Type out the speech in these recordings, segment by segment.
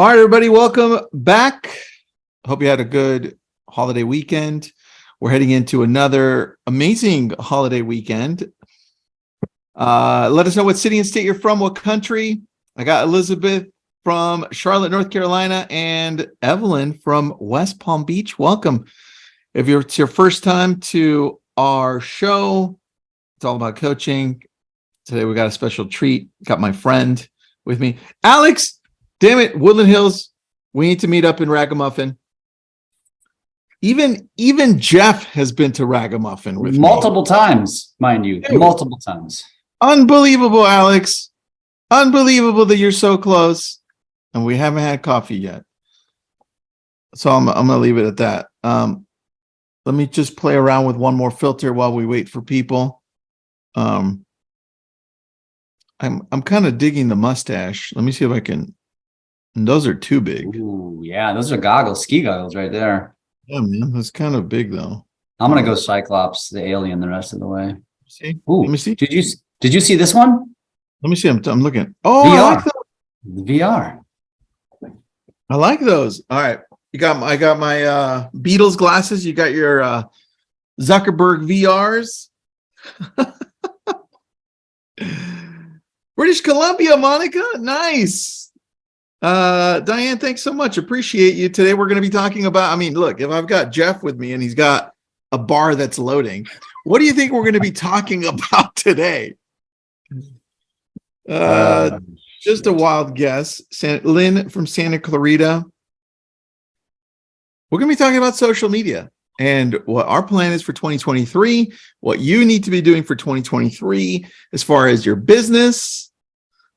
All right, everybody, welcome back. Hope you had a good holiday weekend. We're heading into another amazing holiday weekend. Let us know what city and state you're from, what country. I got Elizabeth from Charlotte, North Carolina, and Evelyn from West Palm Beach. Welcome. If it's your first time to our show, it's all about coaching. Today we got a special treat. Got my friend with me, Alex. Damn it, Woodland Hills. We need to meet up in Ragamuffin. Even Jeff has been to Ragamuffin with multiple times, mind you, multiple times. Unbelievable, Alex. Unbelievable that you're so close, and we haven't had coffee yet. So I'm gonna leave it at that. Let me just play around with one more filter while we wait for people. I'm kind of digging the mustache. Let me see if I can. And those are too big. Ooh, yeah, those are goggles, ski goggles right there. Yeah, man, that's kind of big though. I'm gonna go Cyclops, the alien, the rest of the way. See? Ooh, let me see. Did you see this one? Let me see. I'm looking. Oh, VR. I like those. VR. I like those. All right. I got my Beatles glasses. You got your Zuckerberg VRs. British Columbia, Monica. Nice. Diane, thanks so much. Appreciate you. Today we're going to be talking about, look, if I've got Jeff with me and he's got a bar that's loading, what do you think we're going to be talking about today? Just a wild guess. Lynn from Santa Clarita. We're going to be talking about social media and what our plan is for 2023, what you need to be doing for 2023 as far as your business.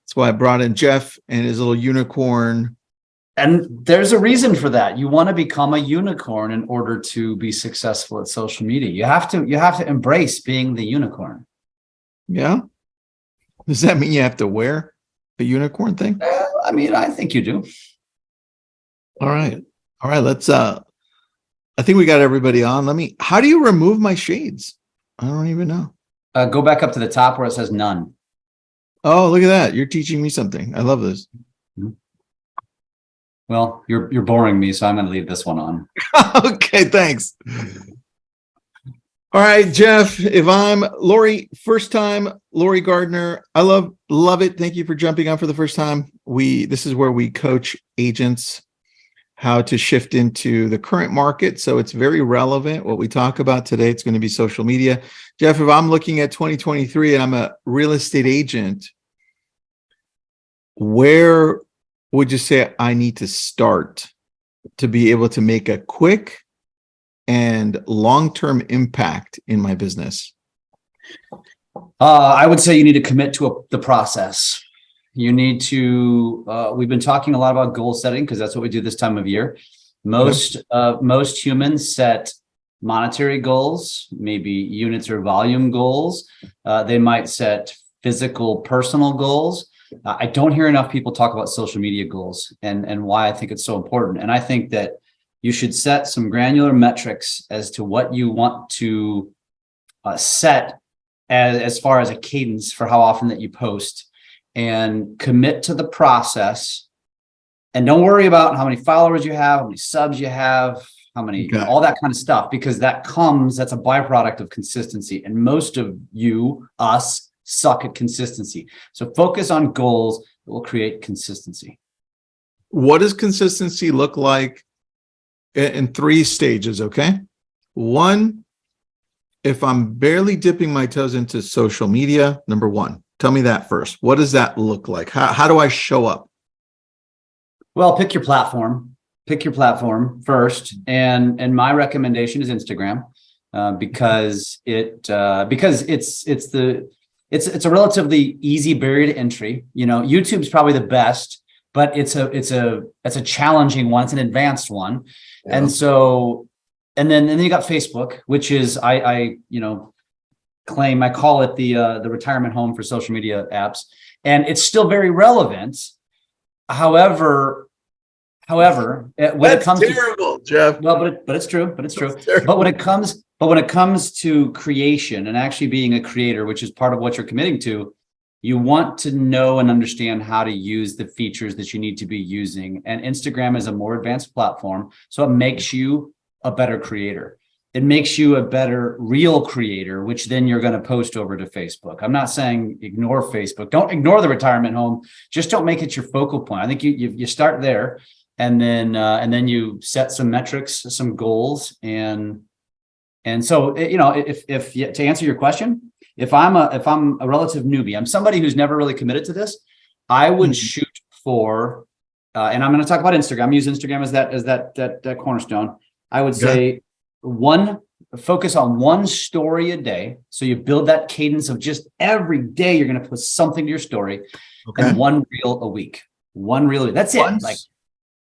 That's why I brought in Jeff and his little unicorn. And there's a reason for that. You want to become a unicorn in order to be successful at social media. You have to embrace being the unicorn. Yeah. Does that mean you have to wear a unicorn thing? I think you do. All right. Let's I think we got everybody on. How do you remove my shades? I don't even know. Go back up to the top where it says none. Oh, look at that. You're teaching me something. I love this. Well, you're boring me, so I'm going to leave this one on. Okay, thanks. All right, Jeff, if I'm Lori, first time, Lori Gardner. I love it. Thank you for jumping on for the first time. This is where we coach agents how to shift into the current market. So it's very relevant. What we talk about today, it's going to be social media. Jeff, if I'm looking at 2023 and I'm a real estate agent, where would you say I need to start to be able to make a quick and long-term impact in my business? I would say you need to commit to the process. You need to, we've been talking a lot about goal setting because that's what we do this time of year. Most humans set monetary goals, maybe units or volume goals. They might set physical, personal goals. I don't hear enough people talk about social media goals and why I think it's so important. And I think that you should set some granular metrics as to what you want to set as far as a cadence for how often that you post, and commit to the process. And don't worry about how many followers you have, how many subs you have, how many, all that kind of stuff, because that's a byproduct of consistency. And most of us suck at consistency. So focus on goals that will create consistency. What does consistency look like in 3 stages? Okay. 1, if I'm barely dipping my toes into social media, number 1. Tell me that first. What does that look like? How do I show up? Well, pick your platform. Pick your platform first, and my recommendation is Instagram because it's a relatively easy barrier to entry. YouTube's probably the best, but it's a challenging one. It's an advanced one, yeah. And then you got Facebook, which is I call it the retirement home for social media apps, and it's still very relevant. However, when it comes to Jeff. Well, but it's true. But when it comes to creation and actually being a creator, which is part of what you're committing to, You want to know and understand how to use the features that you need to be using. And Instagram is a more advanced platform, so it makes you a better creator. It makes you a better real creator, which then you're going to post over to Facebook. I'm not saying ignore Facebook. Don't ignore the retirement home. Just don't make it your focal point. I think you start there, and then you set some metrics, some goals, and so if to answer your question, if I'm a relative newbie, I'm somebody who's never really committed to this, I would shoot for, and I'm going to talk about Instagram. Use Instagram as that cornerstone. I would say focus on one story a day. So you build that cadence of just every day you're going to put something to your story, and one reel a week. One reel. That's it.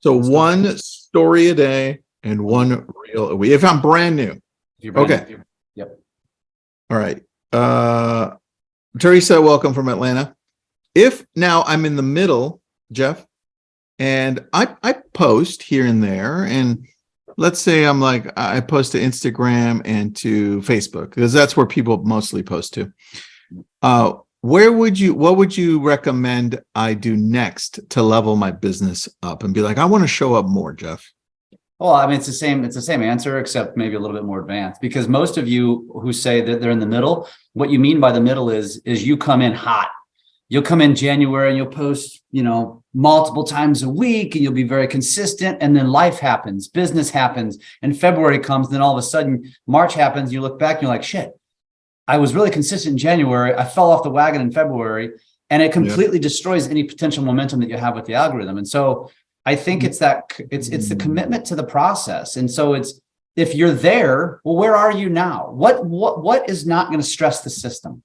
So one story a day and one reel a week. If I'm brand new. If you're brand new. Yep. All right. Teresa, welcome from Atlanta. If now I'm in the middle, Jeff, and I post here and there, and let's say I post to Instagram and to Facebook, because that's where people mostly post to. What would you recommend I do next to level my business up and be like, I want to show up more, Jeff? Well, I mean, it's the same answer, except maybe a little bit more advanced, because most of you who say that they're in the middle, what you mean by the middle is you come in hot. You'll come in January and you'll post, multiple times a week, and you'll be very consistent. And then life happens, business happens, and February comes. And then all of a sudden March happens. You look back and you're like, shit, I was really consistent in January. I fell off the wagon in February, and it completely destroys any potential momentum that you have with the algorithm. And so I think it's the commitment to the process. And so if you're there, well, where are you now? What is not going to stress the system?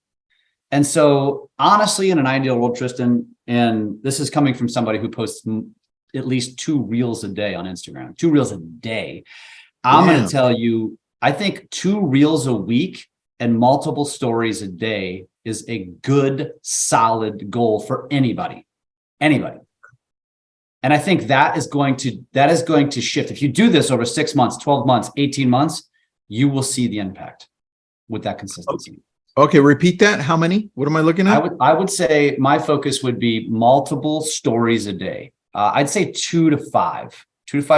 And so honestly, in an ideal world, Tristan, and this is coming from somebody who posts at least 2 reels a day on Instagram, 2 reels a day. I'm going to tell you, I think 2 reels a week and multiple stories a day is a good, solid goal for anybody. And I think that is going to shift. If you do this over 6 months, 12 months, 18 months, you will see the impact with that consistency. Okay, repeat that. How many? What am I looking at? I would say my focus would be multiple stories a day. I'd say 2 to 5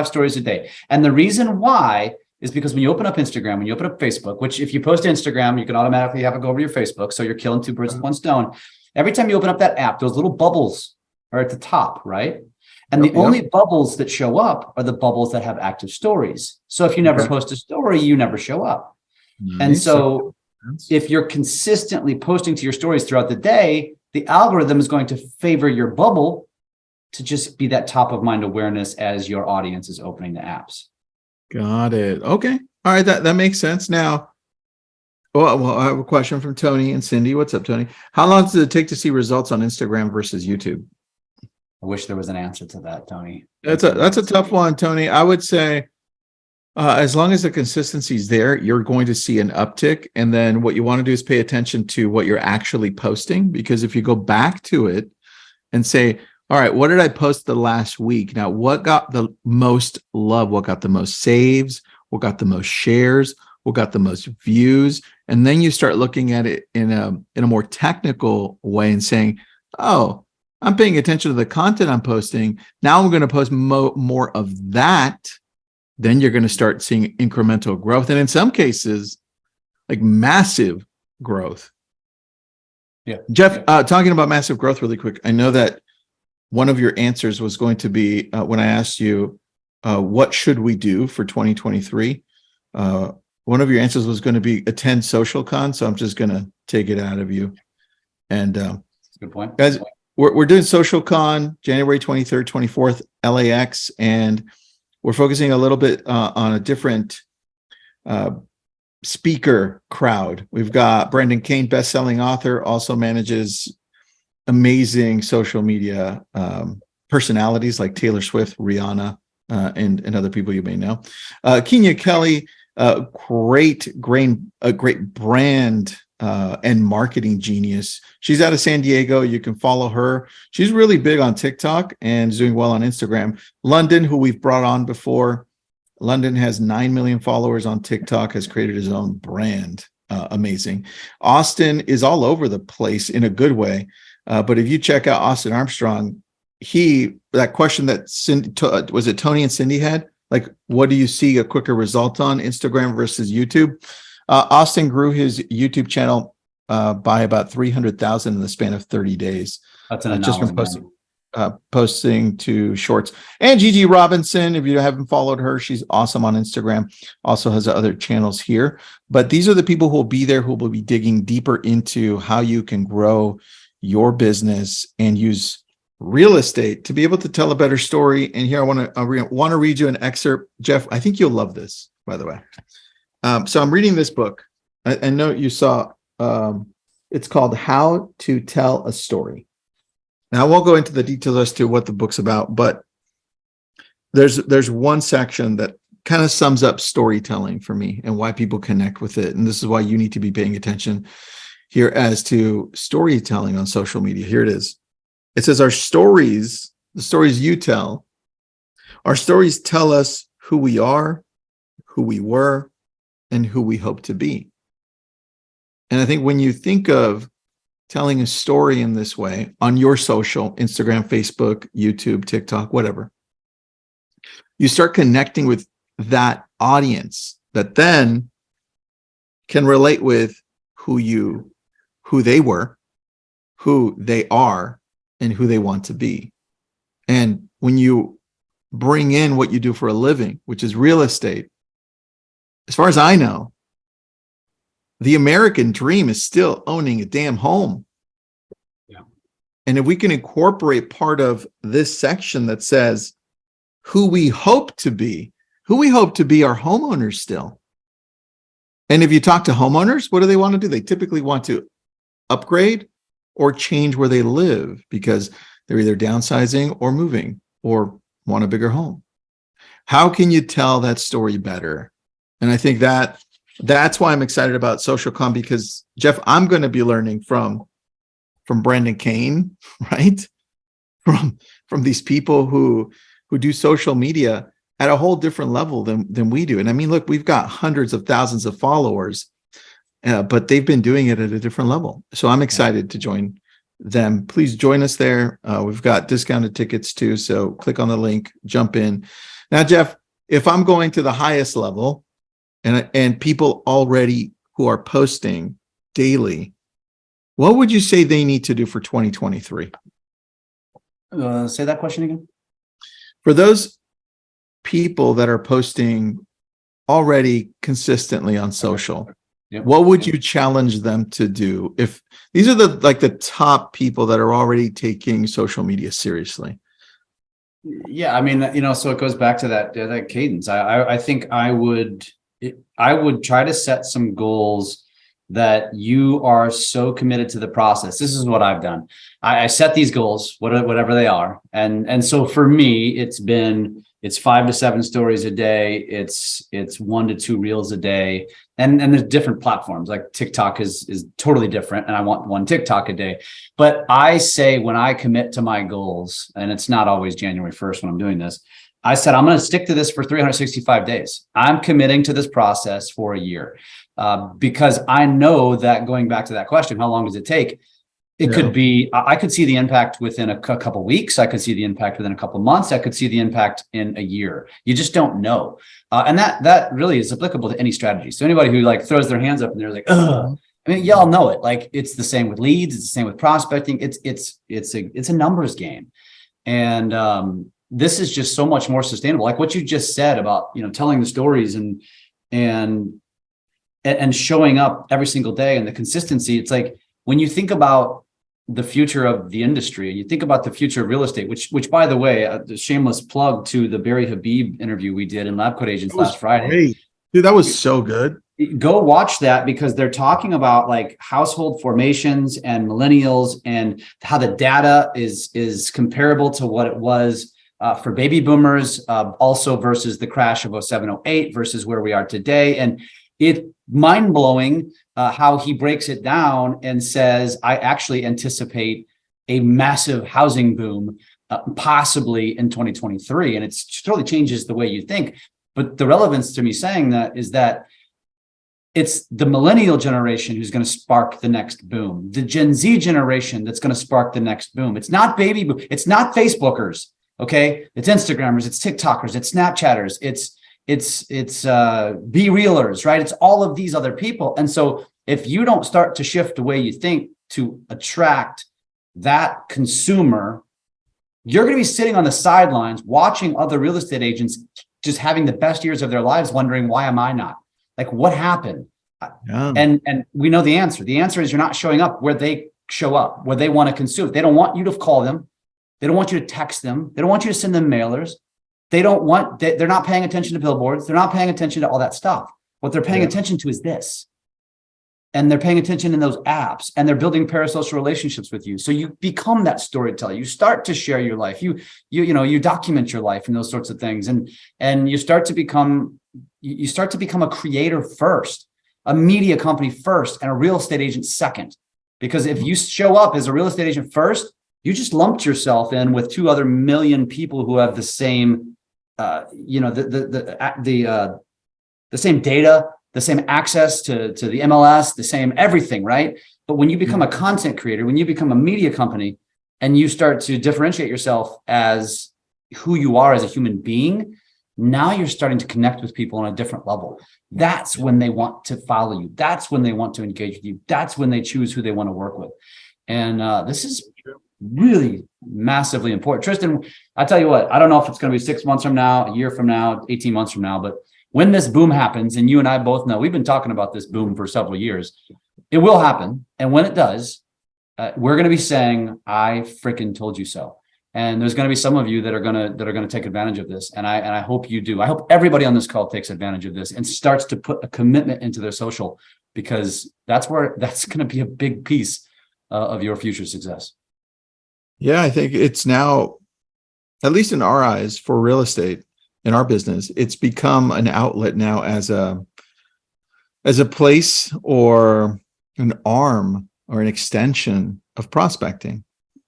stories a day. And the reason why is because when you open up Instagram, when you open up Facebook, which if you post to Instagram, you can automatically have it go over to your Facebook. So you're killing 2 birds with 1 stone. Every time you open up that app, those little bubbles are at the top, right? And the only bubbles that show up are the bubbles that have active stories. So if you never post a story, you never show up. Nice. And so if you're consistently posting to your stories throughout the day, the algorithm is going to favor your bubble to just be that top of mind awareness as your audience is opening the apps. Got it. Okay. All right. That makes sense. Now, well, I have a question from Tony and Cindy. What's up, Tony? How long does it take to see results on Instagram versus YouTube? I wish there was an answer to that, Tony. That's a tough one, Tony. I would say as long as the consistency is there, you're going to see an uptick. And then what you want to do is pay attention to what you're actually posting, because if you go back to it and say, all right, what did I post the last week? Now, what got the most love? What got the most saves? What got the most shares? What got the most views? And then you start looking at it in a more technical way and saying, oh, I'm paying attention to the content I'm posting. Now I'm going to post more of that. Then you're going to start seeing incremental growth. And in some cases, like massive growth. Yeah. Jeff, talking about massive growth really quick. I know that one of your answers was going to be when I asked you, what should we do for 2023? One of your answers was going to be attend SocialCon. So I'm just going to take it out of you. And that's a good point. Guys, we're doing SocialCon January 23rd, 24th, LAX, and we're focusing a little bit on a different speaker crowd. We've got Brendan Kane, best-selling author, also manages amazing social media personalities like Taylor Swift, Rihanna, and other people you may know. Kenya Kelly, great brand and marketing genius. She's out of San Diego. You can follow her. She's really big on TikTok and is doing well on Instagram. London, who we've brought on before. London has 9 million followers on TikTok, has created his own brand. Amazing. Austin is all over the place in a good way. But if you check out Austin Armstrong, that question that was it Tony and Cindy had, like, what do you see a quicker result on, Instagram versus YouTube? Austin grew his YouTube channel by about 300,000 in the span of 30 days. That's an Just from anomaly. posting to shorts. And Gigi Robinson, if you haven't followed her, she's awesome on Instagram, also has other channels here. But these are the people who will be there, who will be digging deeper into how you can grow your business and use real estate to be able to tell a better story. And here I want to read you an excerpt. Jeff, I think you'll love this, by the way. So I'm reading this book. I know you saw, it's called How to Tell a Story. Now, I won't go into the details as to what the book's about, but there's one section that kind of sums up storytelling for me and why people connect with it. And this is why you need to be paying attention here as to storytelling on social media. Here it is. It says, our stories, the stories you tell, our stories tell us who we are, who we were, and who we hope to be. And I think when you think of telling a story in this way on your social, Instagram, Facebook, YouTube, TikTok, whatever, you start connecting with that audience that then can relate with who they were, who they are, and who they want to be. And when you bring in what you do for a living, which is real estate, as far as I know, the American dream is still owning a damn home. Yeah. And if we can incorporate part of this section that says who we hope to be are homeowners still. And if you talk to homeowners, what do they want to do? They typically want to upgrade or change where they live because they're either downsizing or moving or want a bigger home. How can you tell that story better? And I think that's why I'm excited about SocialCon, because Jeff, I'm going to be learning from Brandon Kane, right? From these people who do social media at a whole different level than we do. And I mean, look, we've got hundreds of thousands of followers, but they've been doing it at a different level. So I'm excited to join them. Please join us there. We've got discounted tickets too. So click on the link, jump in. Now, Jeff, if I'm going to the highest level and people already who are posting daily, what would you say they need to do for 2023? Say that question again. For those people that are posting already consistently on social, Yep. what would you challenge them to do? If these are the top people that are already taking social media seriously. Yeah, I mean, so it goes back to that cadence. I think I would try to set some goals that you are so committed to the process. This is what I've done. I set these goals, whatever they are. And so for me, it's 5 to 7 stories a day. It's 1 to 2 reels a day. And there's different platforms, like TikTok is totally different. And I want 1 TikTok a day. But I say, when I commit to my goals, and it's not always January 1st when I'm doing this, I said, I'm going to stick to this for 365 days. I'm committing to this process for a year. Because I know that, going back to that question, how long does it take? It could be, I could see the impact within a couple of weeks. I could see the impact within a couple of months. I could see the impact in a year. You just don't know. And that really is applicable to any strategy. So anybody who throws their hands up and they're like, ugh, I mean, y'all know it. Like, it's the same with leads. It's the same with prospecting. It's a numbers game. And this is just so much more sustainable. Like what you just said about, telling the stories and showing up every single day, and the consistency. It's like, when you think about the future of the industry, and you think about the future of real estate, which by the way, a shameless plug to the Barry Habib interview we did in Lab Coat Agents last Friday. Great. Dude, that was so good. Go watch that, because they're talking about household formations and millennials, and how the data is comparable to what it was for baby boomers, also versus the crash of 07, 08 versus where we are today. And it's mind-blowing how he breaks it down and says, I actually anticipate a massive housing boom possibly in 2023. And it totally changes the way you think. But the relevance to me saying that is that it's the millennial generation who's going to spark the next boom. The Gen Z generation that's going to spark the next boom. It's not baby boom. It's not Facebookers. Okay. It's Instagrammers. It's TikTokers. It's Snapchatters. It's Be Realers, right? It's all of these other people. And so if you don't start to shift the way you think to attract that consumer, you're going to be sitting on the sidelines watching other real estate agents just having the best years of their lives, wondering, why am I not? Like, what happened? Yeah. And we know the answer. The answer is you're not showing up where they show up, where they want to consume. They don't want you to call them. They don't want you to text them. They don't want you to send them mailers. They're not paying attention to billboards. They're not paying attention to all that stuff. What they're paying attention to is this. And they're paying attention in those apps, and they're building parasocial relationships with you. So you become that storyteller. You start to share your life. You document your life and those sorts of things. And you start to become a creator first, a media company first, and a real estate agent second. Because if you show up as a real estate agent first, you just lumped yourself in with 2 other million people who have the same, the same data, the same access to the MLS, the same everything, right? But when you become a content creator, when you become a media company, and you start to differentiate yourself as who you are as a human being, now you're starting to connect with people on a different level. That's when they want to follow you. That's when they want to engage with you. That's when they choose who they want to work with. And this is really massively important. Tristan, I tell you what, I don't know if it's going to be 6 months from now, a year from now, 18 months from now, but when this boom happens, and you and I both know, we've been talking about this boom for several years, it will happen. And when it does, we're going to be saying, I freaking told you so. And there's going to be some of you that are going to take advantage of this. And I hope you do. I hope everybody on this call takes advantage of this and starts to put a commitment into their social, because that's going to be a big piece of your future success. Yeah, I think it's now, at least in our eyes, for real estate, in our business, it's become an outlet now as a place or an arm or an extension of prospecting.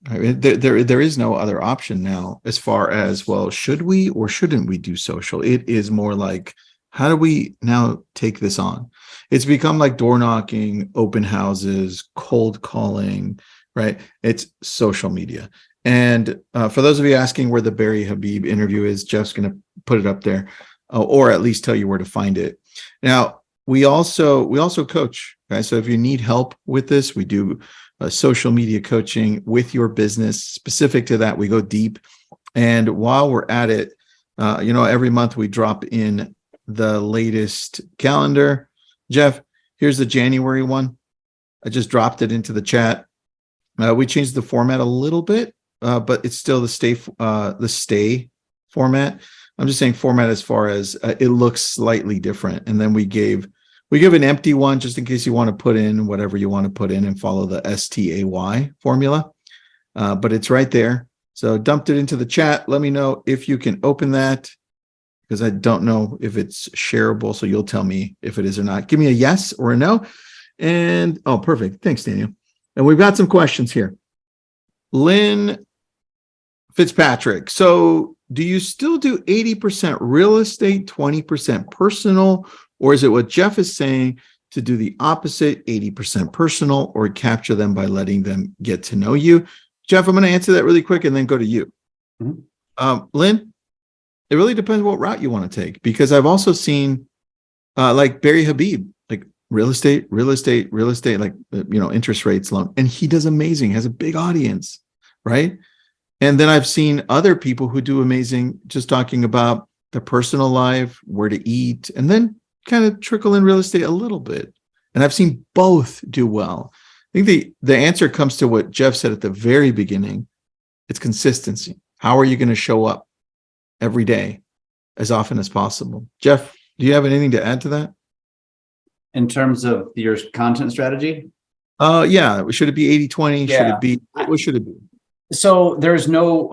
I mean, there is no other option now as far as, well, should we or shouldn't we do social? It is more like, how do we now take this on? It's become like door knocking, open houses, cold calling, right? It's social media. And for those of you asking where the Barry Habib interview is, Jeff's going to put it up there, or at least tell you where to find it. Now, we also coach, guys. So if you need help with this, we do social media coaching with your business specific to that. We go deep. And while we're at it, every month we drop in the latest calendar. Jeff, here's the January one. I just dropped it into the chat. We changed the format a little bit, but it's still the S.T.A.Y format. I'm just saying format as far as it looks slightly different. And then we give an empty one just in case you want to put in whatever you want to put in and follow the S.T.A.Y formula. But it's right there. So dumped it into the chat. Let me know if you can open that, because I don't know if it's shareable. So you'll tell me if it is or not. Give me a yes or a no. And oh, perfect. Thanks, Daniel. And we've got some questions here. Lynn Fitzpatrick. So do you still do 80% real estate, 20% personal, or is it what Jeff is saying to do the opposite, 80% personal, or capture them by letting them get to know you? Jeff, I'm going to answer that really quick and then go to you. Mm-hmm. Lynn, it really depends what route you want to take, because I've also seen like Barry Habib, like real estate, like, interest rates, loan, and he does amazing, has a big audience, right? And then I've seen other people who do amazing, just talking about their personal life, where to eat, and then kind of trickle in real estate a little bit. And I've seen both do well. I think the answer comes to what Jeff said at the very beginning. It's consistency. How are you going to show up every day as often as possible? Jeff, do you have anything to add to that? In terms of your content strategy? Yeah. Should it be 80-20? Yeah. Should it be, what should it be? So there's no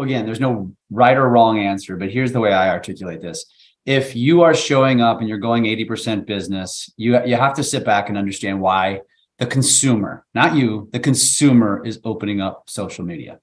right or wrong answer, but here's the way I articulate this. If you are showing up and you're going 80% business, you have to sit back and understand why the consumer, not you, the consumer is opening up social media.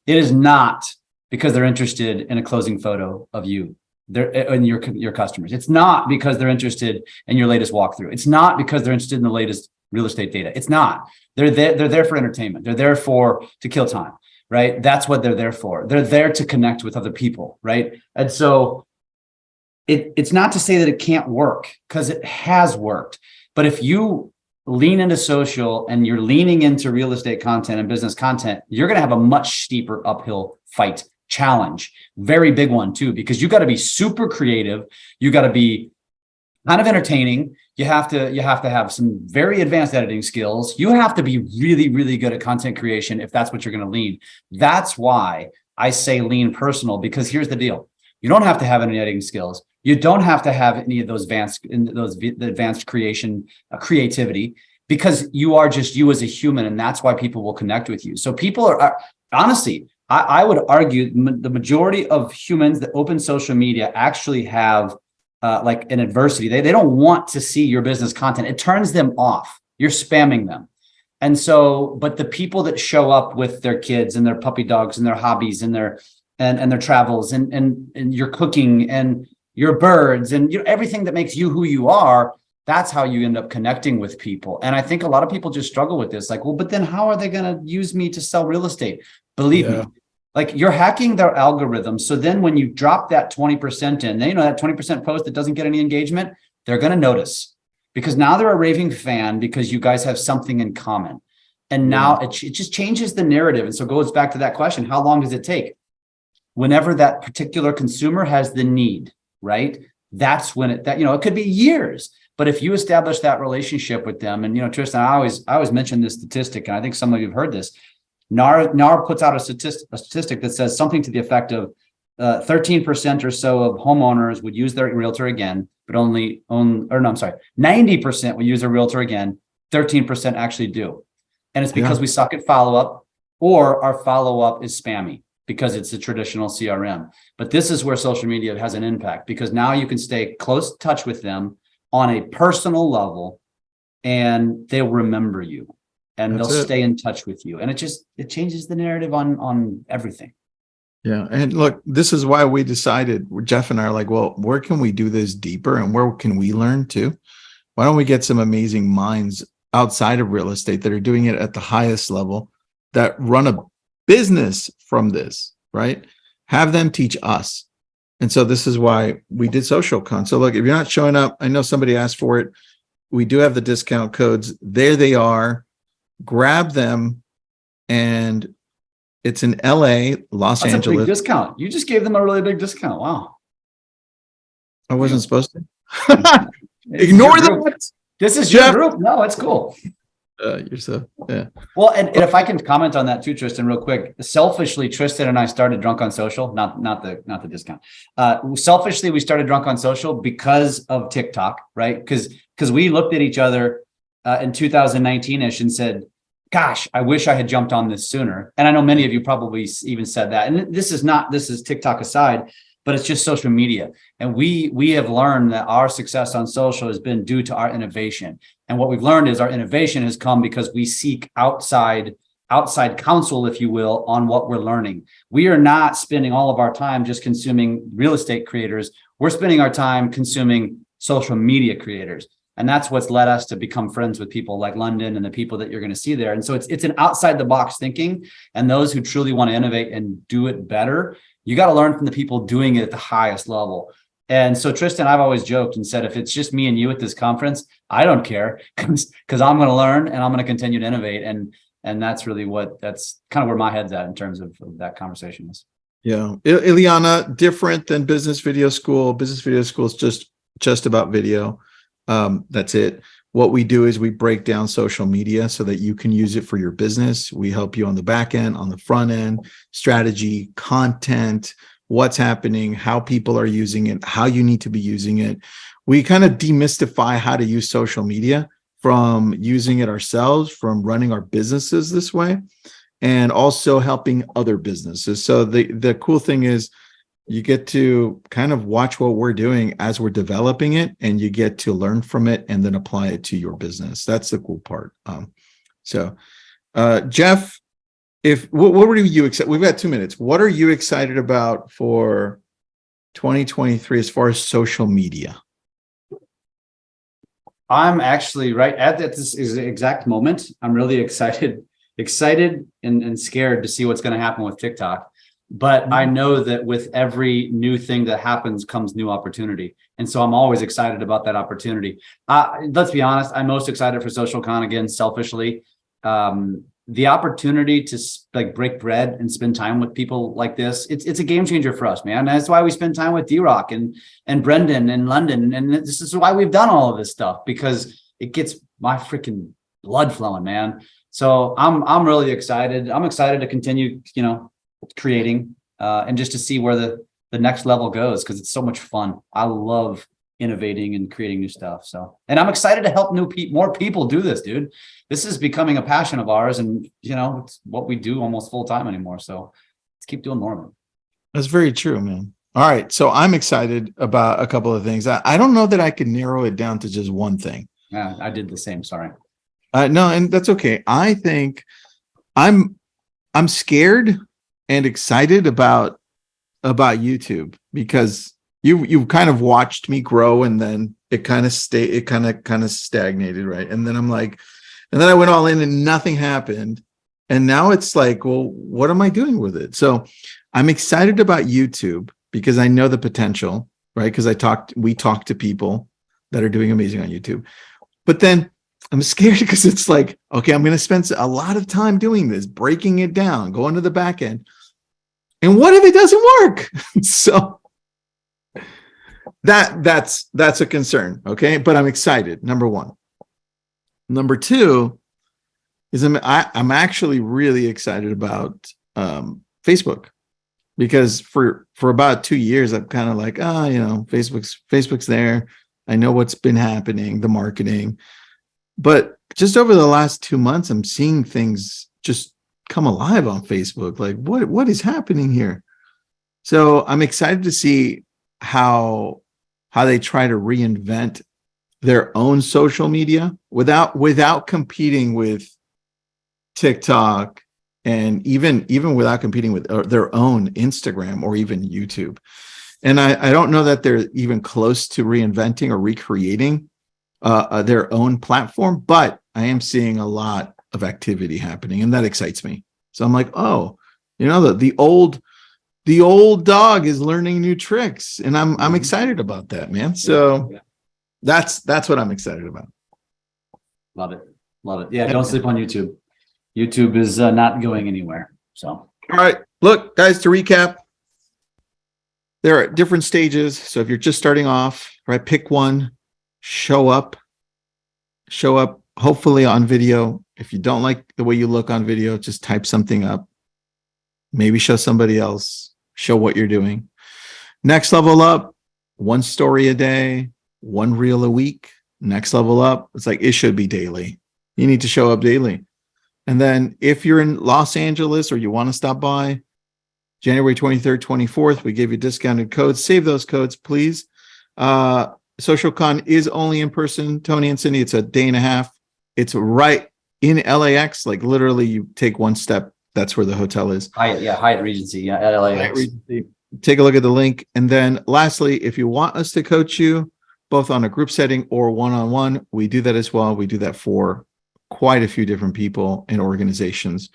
It is not because they're interested in a closing photo of you. and your customers. It's not because they're interested in your latest walkthrough. It's not because they're interested in the latest real estate data. It's not. They're there for entertainment. They're there to kill time, right? That's what they're there for. They're there to connect with other people, right? And so it's not to say that it can't work, because it has worked. But if you lean into social and you're leaning into real estate content and business content, you're going to have a much steeper uphill fight challenge. Very big one too, because you got to be super creative. You got to be kind of entertaining. You have to have some very advanced editing skills. You have to be really, really good at content creation if that's what you're going to lean. That's why I say lean personal, because here's the deal. You don't have to have any editing skills. You don't have to have any of those advanced creativity, because you are just you as a human, and that's why people will connect with you. So people are honestly, I would argue the majority of humans that open social media actually have like an adversity. They don't want to see your business content. It turns them off. You're spamming them. And so, but the people that show up with their kids and their puppy dogs and their hobbies and their travels and your cooking and your birds and everything that makes you who you are, that's how you end up connecting with people. And I think a lot of people just struggle with this. Like, well, but then how are they going to use me to sell real estate? Believe me, like you're hacking their algorithm. So then when you drop that 20% in, then, that 20% post that doesn't get any engagement, they're going to notice, because now they're a raving fan because you guys have something in common. And now it just changes the narrative. And so it goes back to that question. How long does it take? Whenever that particular consumer has the need, right? That's when it could be years. But if you establish that relationship with them, and Tristan, I always mention this statistic, and I think some of you have heard this. NAR puts out a statistic that says something to the effect of 13% or so of homeowners would use their realtor again, but 90% will use their realtor again. 13% actually do. And it's because we suck at follow-up, or our follow-up is spammy because it's a traditional CRM. But this is where social media has an impact, because now you can stay close touch with them on a personal level, and they'll remember you, and they'll stay in touch with you. And it changes the narrative on everything. Yeah. And look, this is why we decided, Jeff and I are like, well, where can we do this deeper, and where can we learn too? Why don't we get some amazing minds outside of real estate that are doing it at the highest level, that run a business from this, right? Have them teach us. And so this is why we did SocialCon. So look, if you're not showing up, I know somebody asked for it. We do have the discount codes. There they are. Grab them. And it's in LA, Los Angeles. That's a big discount. You just gave them a really big discount. Wow. I wasn't supposed to. Ignore that. This is your group. No, it's cool. You're so, yeah. Well, and if I can comment on that too, Tristan, real quick. Selfishly, Tristan and I started Drunk on Social, not the discount. Selfishly, we started Drunk on Social because of TikTok, right? Because we looked at each other in 2019-ish and said, gosh, I wish I had jumped on this sooner. And I know many of you probably even said that. And this is TikTok aside, but it's just social media. And we have learned that our success on social has been due to our innovation. And what we've learned is our innovation has come because we seek outside counsel, if you will, on what we're learning. We are not spending all of our time just consuming real estate creators. We're spending our time consuming social media creators. And that's what's led us to become friends with people like London and the people that you're going to see there. And so it's an outside the box thinking. And those who truly want to innovate and do it better, you got to learn from the people doing it at the highest level. And so, Tristan, I've always joked and said, if it's just me and you at this conference, I don't care, because I'm going to learn and I'm going to continue to innovate. And that's really that's kind of where my head's at in terms of that conversation is. Yeah. Ileana, different than business video school. Business video school is just about video. That's it. What we do is we break down social media so that you can use it for your business. We help you on the back end, on the front end, strategy, content, what's happening, how people are using it, how you need to be using it. We kind of demystify how to use social media, from using it ourselves, from running our businesses this way, and also helping other businesses. So the cool thing is you get to kind of watch what we're doing as we're developing it, and you get to learn from it and then apply it to your business. That's the cool part. Jeff, what were you excited? We've got 2 minutes. What are you excited about for 2023 as far as social media? I'm actually right at this exact moment. I'm really excited and scared to see what's going to happen with TikTok. But I know that with every new thing that happens comes new opportunity. And so I'm always excited about that opportunity. Let's be honest, I'm most excited for SocialCon again, selfishly. The opportunity to like break bread and spend time with people like this, it's a game changer for us, man. That's why we spend time with D-Rock and Brendan in London. And this is why we've done all of this stuff, because it gets my freaking blood flowing, man. So I'm really excited. I'm excited to continue, creating and just to see where the next level goes, because it's so much fun. I love innovating and creating new stuff. So, and I'm excited to help more people do this, dude. This is becoming a passion of ours, and it's what we do almost full time anymore. So let's keep doing more of it. That's very true, man. All right. So I'm excited about a couple of things. I don't know that I can narrow it down to just one thing. Yeah, I did the same. Sorry. No, and that's okay. I think I'm scared and excited about YouTube, because you kind of watched me grow, and then it kind of stagnated, right? And then I'm like, and then I went all in and nothing happened. And now it's like, well, what am I doing with it? So I'm excited about YouTube because I know the potential, right? Because we talked to people that are doing amazing on YouTube. But then I'm scared because it's like, okay, I'm going to spend a lot of time doing this, breaking it down, going to the back end. And what if it doesn't work? So that's a concern. Okay. But I'm excited. Number one. Number two is I'm actually really excited about Facebook, because for about 2 years, I'm kind of like, Facebook's there. I know what's been happening, the marketing. But just over the last 2 months, I'm seeing things just come alive on Facebook. Like, what is happening here? So I'm excited to see how they try to reinvent their own social media without competing with TikTok, and even without competing with their own Instagram or even YouTube. And I don't know that they're even close to reinventing or recreating their own platform, but I am seeing a lot of activity happening, and that excites me. So I'm like, oh, the old dog is learning new tricks, and I'm excited about that, man. So yeah. That's what I'm excited about. Love it. Yeah, don't sleep on YouTube. YouTube is not going anywhere. So, all right, look, guys, to recap, there are different stages. So if you're just starting off, right, pick one, show up, hopefully on video. If you don't like the way you look on video, just type something up, maybe show somebody else, show what you're doing. Next level up, 1 story a day, 1 reel a week. Next level up, it's like, it should be daily. You need to show up daily. And then if you're in Los Angeles or you want to stop by, January 23rd, 24th, we give you discounted codes. Save those codes, please. SocialCon is only in person, Tony and Cindy. It's a day and a half. It's right in LAX. Like, literally, you take one step, that's where the hotel is. Hyatt Regency, at LAX. Take a look at the link. And then lastly, if you want us to coach you, both on a group setting or one-on-one, we do that as well. We do that for quite a few different people and organizations.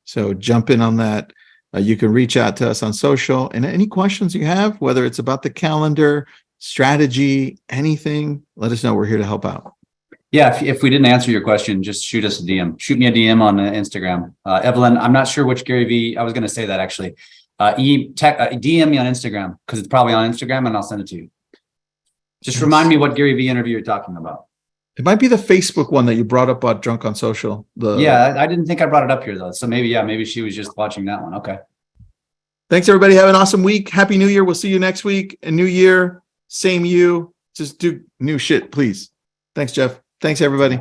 So jump in on that. You can reach out to us on social, and any questions you have, whether it's about the calendar, strategy, anything, let us know. We're here to help out. Yeah, if we didn't answer your question, just shoot us a DM. Shoot me a DM on Instagram. Evelyn, I'm not sure which Gary V. I was going to say that actually. DM me on Instagram, because it's probably on Instagram, and I'll send it to you. Just remind me what Gary V interview you're talking about. It might be the Facebook one that you brought up about Drunk on Social. Yeah, I didn't think I brought it up here though. So maybe she was just watching that one. Okay. Thanks, everybody. Have an awesome week. Happy New Year. We'll see you next week. A new year, same you. Just do new shit, please. Thanks, Jeff. Thanks, everybody.